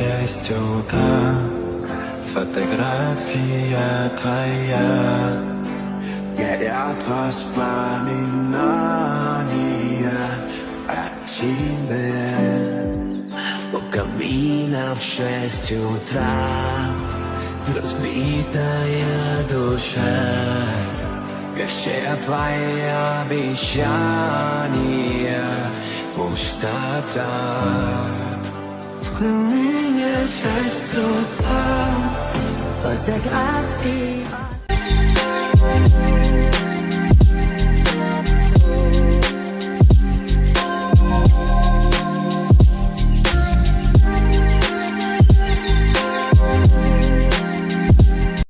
6 утра. Фотография твоя, горят воспоминания о тебе. У камина в 6 утра разбитая душа, и все твои обещания пустота. В камине 6 утра фотографии.